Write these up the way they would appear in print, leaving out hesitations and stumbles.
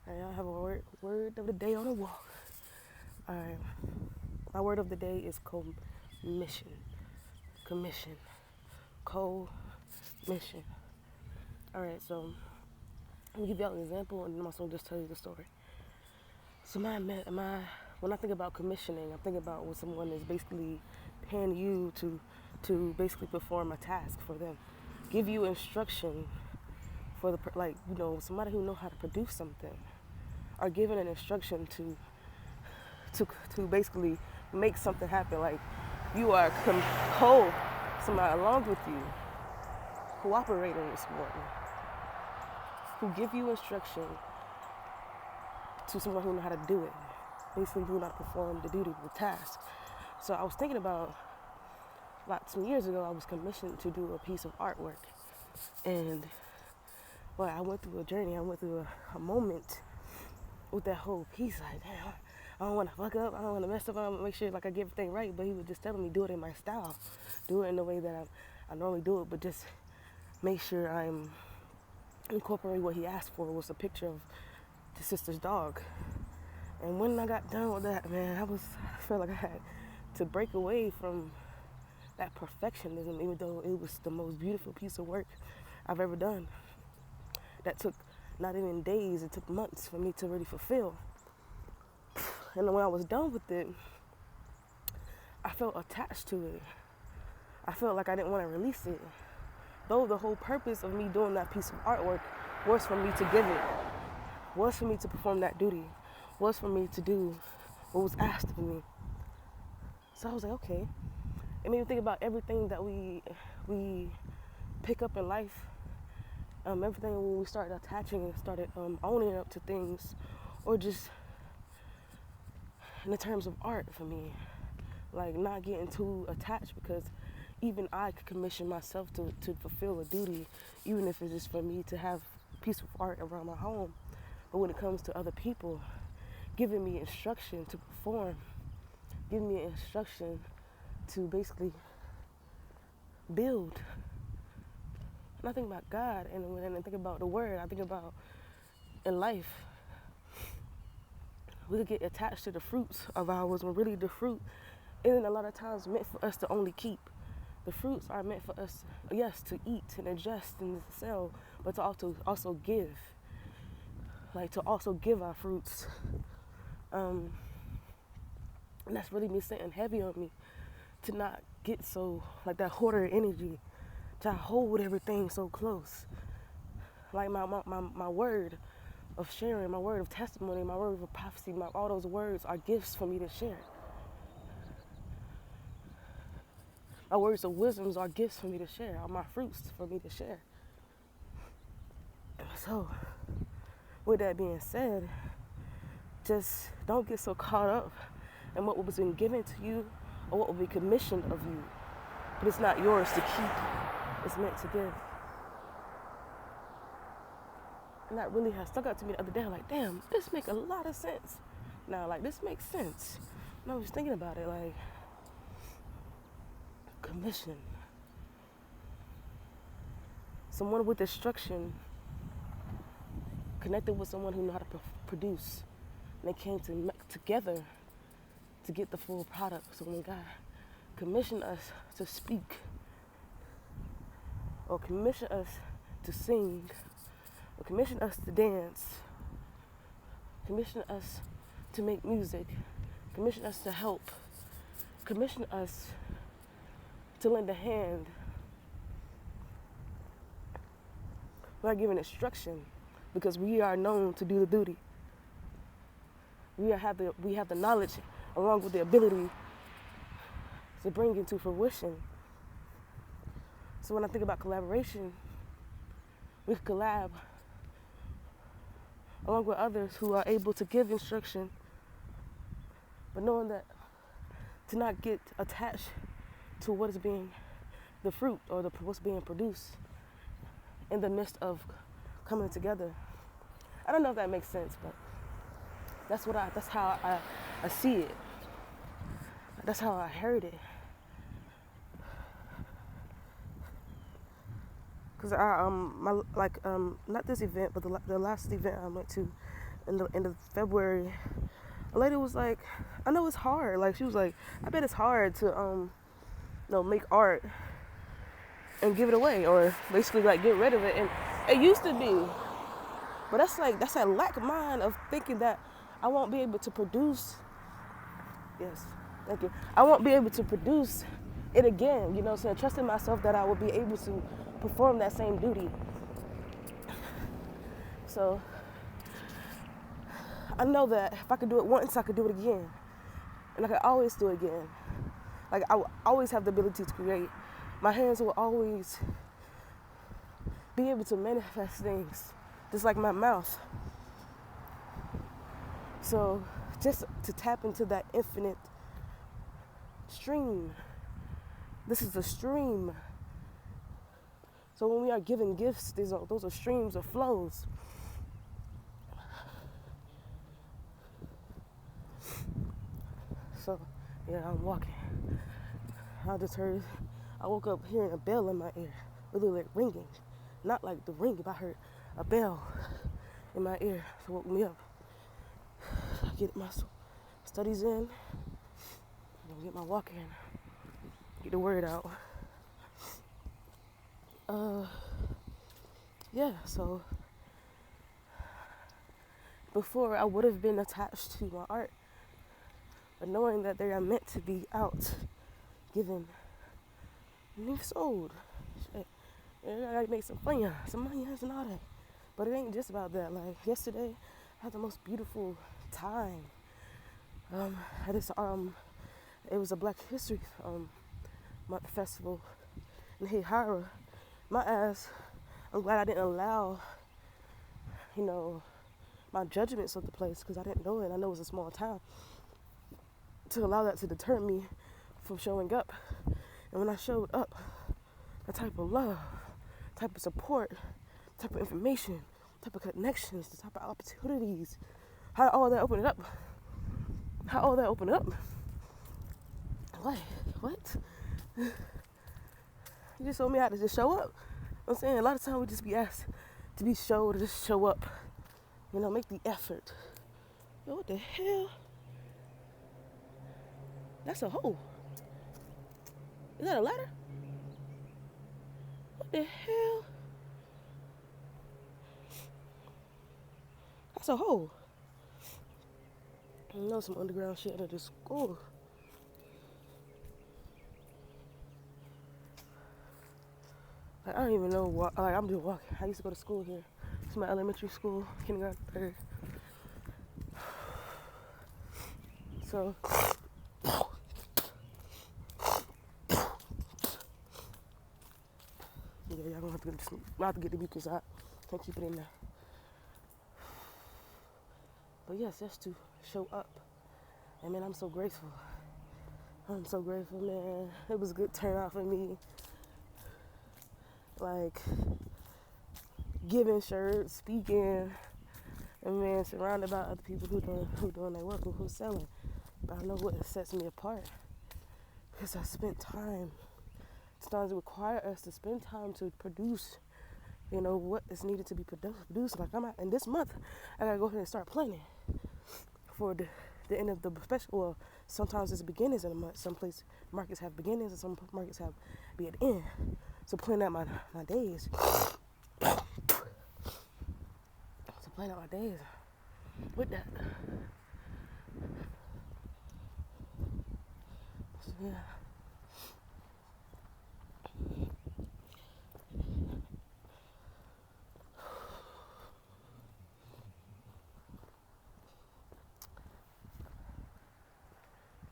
Alright, I have a word of the day on the walk. Alright, my word of the day is commission. Commission. Co-mission. Alright, so let me give y'all an example and then I'm also just tell you the story. So when I think about commissioning, I'm thinking about when someone is basically paying you to basically perform a task for them, give you instruction for somebody who know how to produce something, or given an instruction to basically make something happen. Like you are somebody along with you, cooperating with someone who give you instruction to someone who know how to do it, basically who know how to perform the duty, the task. So I was thinking about some years ago, I was commissioned to do a piece of artwork, and I went through a journey. I went through a moment with that whole piece. Like, damn, I don't want to fuck up. I don't want to mess up. I want to make sure I get everything right. But he was just telling me, do it in my style, do it in the way that I normally do it, but just make sure I'm incorporating what he asked for. Was a picture of the sister's dog. And when I got done with that, man, I felt like I had to break away from that perfectionism, even though it was the most beautiful piece of work I've ever done. That took not even days, it took months for me to really fulfill. And when I was done with it, I felt attached to it. I felt like I didn't want to release it. Though the whole purpose of me doing that piece of artwork was for me to give it, was for me to perform that duty, was for me to do what was asked of me. So I was like, okay. It made me think about everything that we pick up in life. Everything when we started attaching and started owning up to things, or just in the terms of art for me, like not getting too attached, because even I could commission myself to fulfill a duty, even if it's just for me to have a piece of art around my home. But when it comes to other people, giving me instruction to perform, giving me instruction to basically build. And I think about God, and when I think about the word, I think about in life, we could get attached to the fruits of ours when really the fruit isn't a lot of times meant for us to only keep. The fruits are meant for us, yes, to eat and ingest and to sell, but to also give. Like to also give our fruits. And that's really me sitting heavy on me, to not get so like that hoarder energy, to hold everything so close. Like my word of sharing, my word of testimony, my word of prophecy, all those words are gifts for me to share. My words of wisdoms are gifts for me to share, are my fruits for me to share. So, with that being said, just don't get so caught up in what was been given to you or what will be commissioned of you. But it's not yours to keep, it's meant to give. And that really has stuck out to me the other day. I'm like, damn, this makes a lot of sense. Now, like, this makes sense. And I was thinking about it, like, commission. Someone with instruction connected with someone who knew how to produce. And they came together to get the full product. So when God commissioned us to speak, or commissioned us to sing, or commissioned us to dance, commissioned us to make music, commissioned us to help, commissioned us to lend a hand, we are given instruction because we are known to do the duty. We have the knowledge along with the ability to bring into fruition. So when I think about collaboration, we can collab along with others who are able to give instruction, but knowing that to not get attached to what is being the fruit or what's being produced in the midst of coming together. I don't know if that makes sense, but that's how I see it. That's how I heard it. Cause not this event, but the last event I went to, in the end of February, a lady was like, I know it's hard. Like she was like, I bet it's hard to make art and give it away, or basically like get rid of it. And it used to be, but that's a lack of mind of thinking that I won't be able to produce. Yes, thank you. I won't be able to produce it again. You know, so trusting myself that I will be able to perform that same duty. So I know that if I could do it once, I could do it again, and I could always do it again. Like I will always have the ability to create. My hands will always be able to manifest things, just like my mouth. So just to tap into that infinite stream. This is a stream. So when we are given gifts, those are streams or flows. So yeah, I'm walking. I woke up hearing a bell in my ear, literally like ringing. Not like the ring, but I heard a bell in my ear. So it woke me up. I get my studies in, get my walk in, get the word out. Yeah, so before I would have been attached to my art, but knowing that they are meant to be out, given, and sold. Shit. I gotta make some money and all that. But it ain't just about that. Like yesterday, I had the most beautiful time. At this it was a Black History Month festival in Hihara. My ass, I'm glad I didn't allow, my judgments of the place, because I didn't know it. I know it was a small town, to allow that to deter me from showing up. And when I showed up, the type of love, type of support, type of information, type of connections, the type of opportunities, how all that opened up. What? You just told me how to just show up. I'm saying a lot of times we just be asked to be showed, to just show up. Make the effort. Yo, what the hell? That's a hole. Is that a ladder? What the hell? That's a hole. I know some underground shit at this school. Like, I don't even know what. Like, I'm just walking. I used to go to school here. It's my elementary school, kindergarten, third. So, yeah, y'all gonna have to get this. I have to get the mucus out. Can't keep it in there. But yes, just to show up. And man, I'm so grateful. I'm so grateful, man. It was a good turnout for me. Like, giving shirts, speaking, and man, surrounded by other people who doing their work, who's selling. But I know what sets me apart, because I spent time. Sometimes it requires us to spend time to produce, what is needed to be produced. Like I'm out, and this month, I gotta go ahead and start planning for the end of the special. Well, sometimes it's beginnings in the month. Some markets have beginnings, and some markets have be at the end. So plan out my days. Plan out my days with that. So, yeah.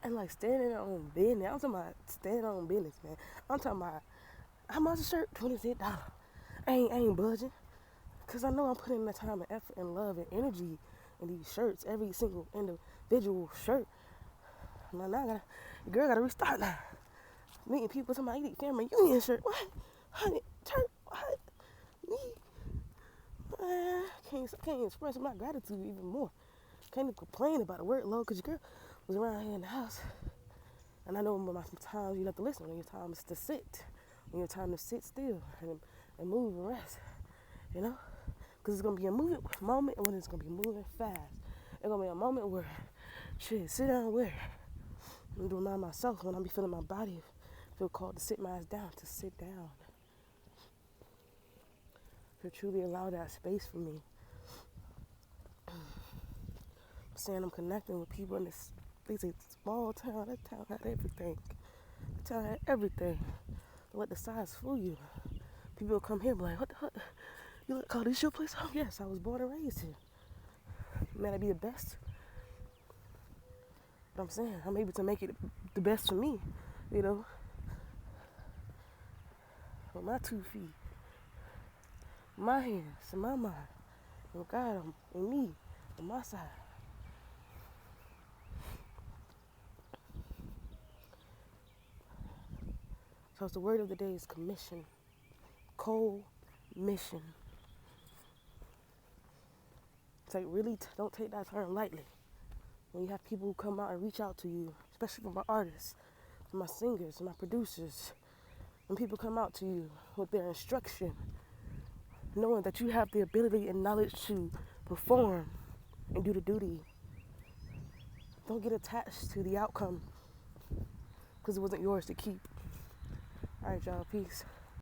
And like standing on business. I'm talking about standing on business, man. I'm talking about how much a shirt? $26. I ain't budging. Because I know I'm putting the time and effort and love and energy in these shirts, every single individual shirt. Now the girl gotta restart now. Meeting people, somebody need family reunion shirt. What? Honey, shirt, what? Me? Can't express my gratitude even more. Can't even complain about the workload, because your girl was around here in the house. And I know my times you have to listen, when your time is to sit, when your time to sit still and move and rest, Because it's going to be a moment when it's going to be moving fast. It's going to be a moment where, sit down where? I'm doing that myself when I be feeling my body. Feel called to sit my ass down, to sit down. To truly allow that space for me. I'm saying I'm connecting with people in this, they say small town. That town had everything. That town had everything. Don't let the size fool you. People come here and be like, what? You call this your place? Oh, yes, I was born and raised here. May I be the best? But I'm saying, I'm able to make it the best for me, you know, with my 2 feet, my hands, and my mind, and God, and me, on my side. So the word of the day is commission, co-mission. It's like, really, don't take that term lightly. When you have people who come out and reach out to you, especially for my artists, for my singers, and my producers, when people come out to you with their instruction, knowing that you have the ability and knowledge to perform and do the duty, don't get attached to the outcome because it wasn't yours to keep. All right, y'all, peace.